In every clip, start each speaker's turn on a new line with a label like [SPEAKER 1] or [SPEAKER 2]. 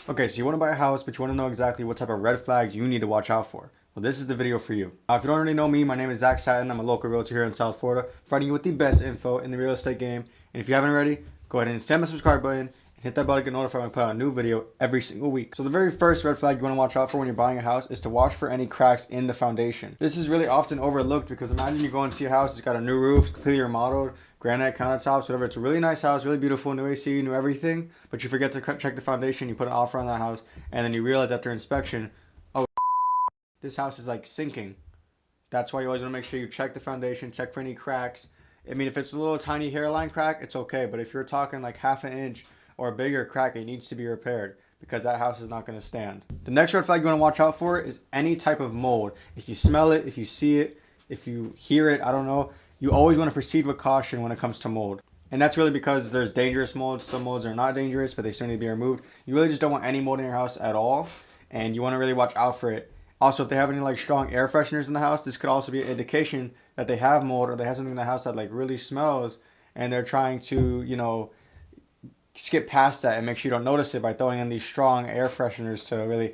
[SPEAKER 1] Okay, so you want to buy a house, but you want to know exactly what type of red flags you need to watch out for. Well, this is the video for you. If you don't already know me, my name is Zach Satin. I'm a local realtor here in South Florida, providing you with the best info in the real estate game. And if you haven't already, go ahead and slam the subscribe button and hit that bell to get notified when I put out a new video every single week. So the very first red flag you want to watch out for when you're buying a house is to watch for any cracks in the foundation. This is really often overlooked because imagine you go and see a house, it's got a new roof, completely remodeled, granite countertops, whatever. It's a really nice house, really beautiful, new AC, new everything, but you forget to check the foundation, you put an offer on that house, and then you realize after inspection, oh, this house is like sinking. That's why you always want to make sure you check the foundation, check for any cracks. I mean, if it's a little tiny hairline crack, it's okay, but if you're talking like half an inch or a bigger crack, it needs to be repaired because that house is not going to stand. The next red flag you want to watch out for is any type of mold. If you smell it, if you see it, if you hear it, I don't know, you always want to proceed with caution when it comes to mold. And that's really because there's dangerous molds. Some molds are not dangerous, but they still need to be removed. You really just don't want any mold in your house at all, and you want to really watch out for it. Also, if they have any like strong air fresheners in the house, this could also be an indication that they have mold or they have something in the house that like really smells, and they're trying to, you know, skip past that and make sure you don't notice it by throwing in these strong air fresheners to really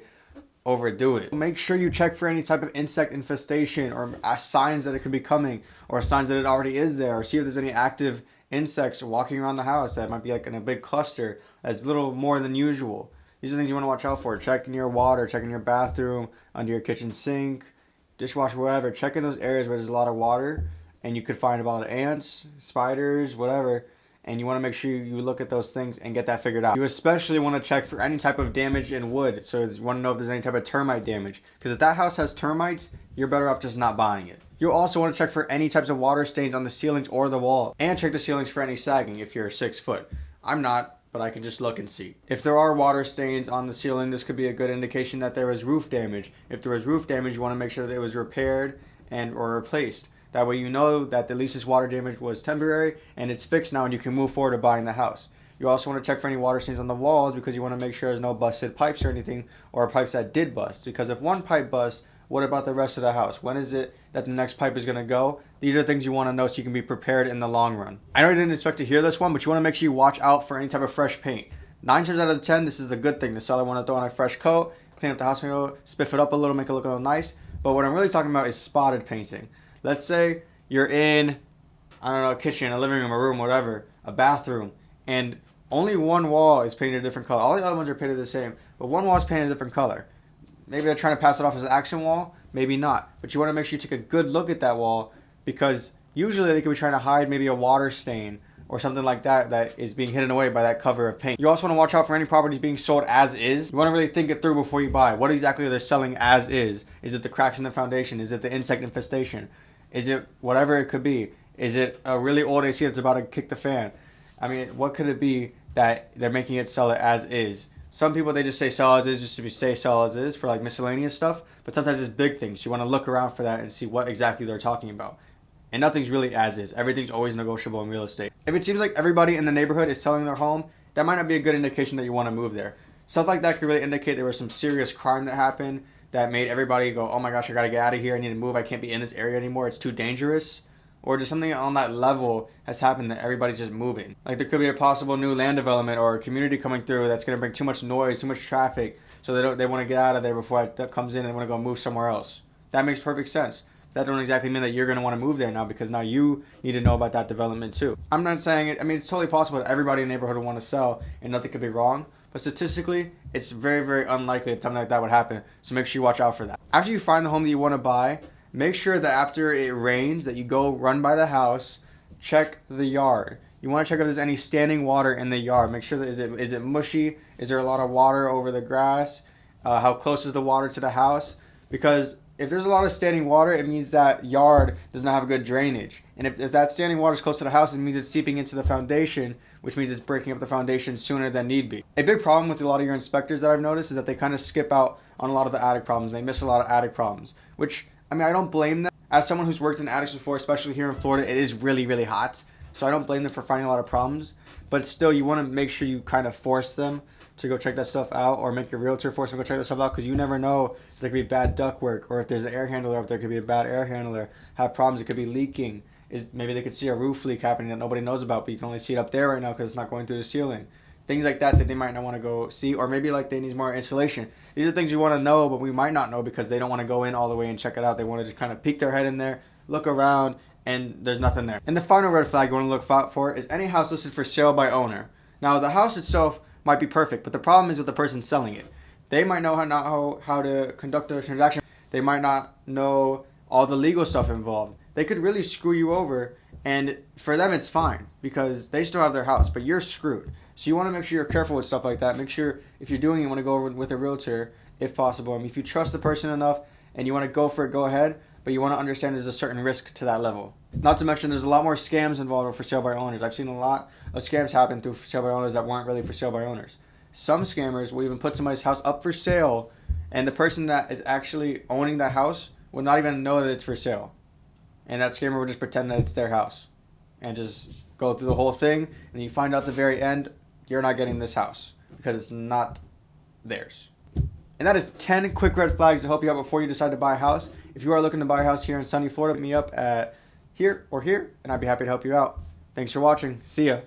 [SPEAKER 1] overdo it. Make sure you check for any type of insect infestation or signs that it could be coming or signs that it already is there, or see if there's any active insects walking around the house that might be like in a big cluster that's a little more than usual. These are things you want to watch out for. Checking your water, checking your bathroom, under your kitchen sink, dishwasher, whatever. Checking those areas where there's a lot of water and you could find a lot of ants, spiders, whatever. And you want to make sure you look at those things and get that figured out. You especially want to check for any type of damage in wood. So you want to know if there's any type of termite damage. Because if that house has termites, you're better off just not buying it. You'll also want to check for any types of water stains on the ceilings or the wall. And check the ceilings for any sagging if you're 6 foot. I'm not, but I can just look and see. If there are water stains on the ceiling, this could be a good indication that there was roof damage. If there was roof damage, you want to make sure that it was repaired and or replaced. That way you know that the least water damage was temporary and it's fixed now and you can move forward to buying the house. You also want to check for any water stains on the walls because you want to make sure there's no busted pipes or anything, or pipes that did bust. Because if one pipe busts, what about the rest of the house? When is it that the next pipe is going to go? These are things you want to know so you can be prepared in the long run. I know you didn't expect to hear this one, but you want to make sure you watch out for any type of fresh paint. 9 times out of 10, this is the good thing. The seller want to throw on a fresh coat, clean up the house, spiff it up a little, make it look a little nice. But what I'm really talking about is spotted painting. Let's say you're in, I don't know, a kitchen, a living room, a room, whatever, a bathroom, and only one wall is painted a different color. All the other ones are painted the same, but one wall is painted a different color. Maybe they're trying to pass it off as an accent wall, maybe not. But you want to make sure you take a good look at that wall because usually they could be trying to hide maybe a water stain or something like that that is being hidden away by that cover of paint. You also want to watch out for any properties being sold as is. You want to really think it through before you buy. What exactly are they selling as is? Is it the cracks in the foundation? Is it the insect infestation? Is it whatever it could be? Is it a really old AC that's about to kick the fan? I mean, what could it be that they're making it sell it as is? Some people, they just say sell as is just to say sell as is for like miscellaneous stuff. But sometimes it's big things. You want to look around for that and see what exactly they're talking about. And nothing's really as is. Everything's always negotiable in real estate. If it seems like everybody in the neighborhood is selling their home, that might not be a good indication that you want to move there. Stuff like that could really indicate there was some serious crime that happened that made everybody go, oh my gosh, I gotta get out of here, I need to move, I can't be in this area anymore, it's too dangerous. Or just something on that level has happened that everybody's just moving. Like there could be a possible new land development or a community coming through that's gonna bring too much noise, too much traffic, so they want to get out of there before that comes in and they want to go move somewhere else. That makes perfect sense. That don't exactly mean that you're gonna want to move there now because now you need to know about that development too. I'm not saying it, I mean it's totally possible that everybody in the neighborhood would want to sell and nothing could be wrong. But statistically, it's very, very unlikely that something like that would happen. So make sure you watch out for that. After you find the home that you want to buy, make sure that after it rains that you go run by the house, check the yard. You want to check if there's any standing water in the yard. Make sure that is it mushy? Is there a lot of water over the grass? How close is the water to the house? Because if there's a lot of standing water, it means that yard does not have good drainage. And if that standing water is close to the house, it means it's seeping into the foundation, which means it's breaking up the foundation sooner than need be. A big problem with a lot of your inspectors that I've noticed is that they kind of skip out on a lot of the attic problems. They miss a lot of attic problems, which, I mean, I don't blame them. As someone who's worked in attics before, especially here in Florida, it is really, really hot. So I don't blame them for finding a lot of problems. But still, you want to make sure you kind of force them to go check that stuff out, or make your realtor force them to go check that stuff out, because you never know if there could be bad ductwork, or if there's an air handler up there, could be a bad air handler, have problems, it could be leaking. Maybe they could see a roof leak happening that nobody knows about, but you can only see it up there right now because it's not going through the ceiling. things like that they might not want to go see, or maybe like they need more insulation. These are things you want to know, but we might not know because they don't want to go in all the way and check it out. They want to just kind of peek their head in there, look around, and there's nothing there. And the final red flag you want to look out for is any house listed for sale by owner. Now, the house itself might be perfect, but the problem is with the person selling it. They might know how to conduct a transaction. They might not know all the legal stuff involved. They could really screw you over, and for them it's fine because they still have their house, but you're screwed. So you want to make sure you're careful with stuff like that. Make sure if you're doing it, you want to go over with a realtor if possible. I mean, if you trust the person enough and you want to go for it, go ahead, but you want to understand there's a certain risk to that level. Not to mention there's a lot more scams involved for sale by owners. I've seen a lot of scams happen through sale by owners that weren't really for sale by owners. Some scammers will even put somebody's house up for sale, and the person that is actually owning that house will not even know that it's for sale. And that scammer will just pretend that it's their house and just go through the whole thing, and you find out at the very end, you're not getting this house because it's not theirs. And that is 10 quick red flags to help you out before you decide to buy a house. If you are looking to buy a house here in sunny Florida, hit me up at here or here, and I'd be happy to help you out. Thanks for watching. See ya.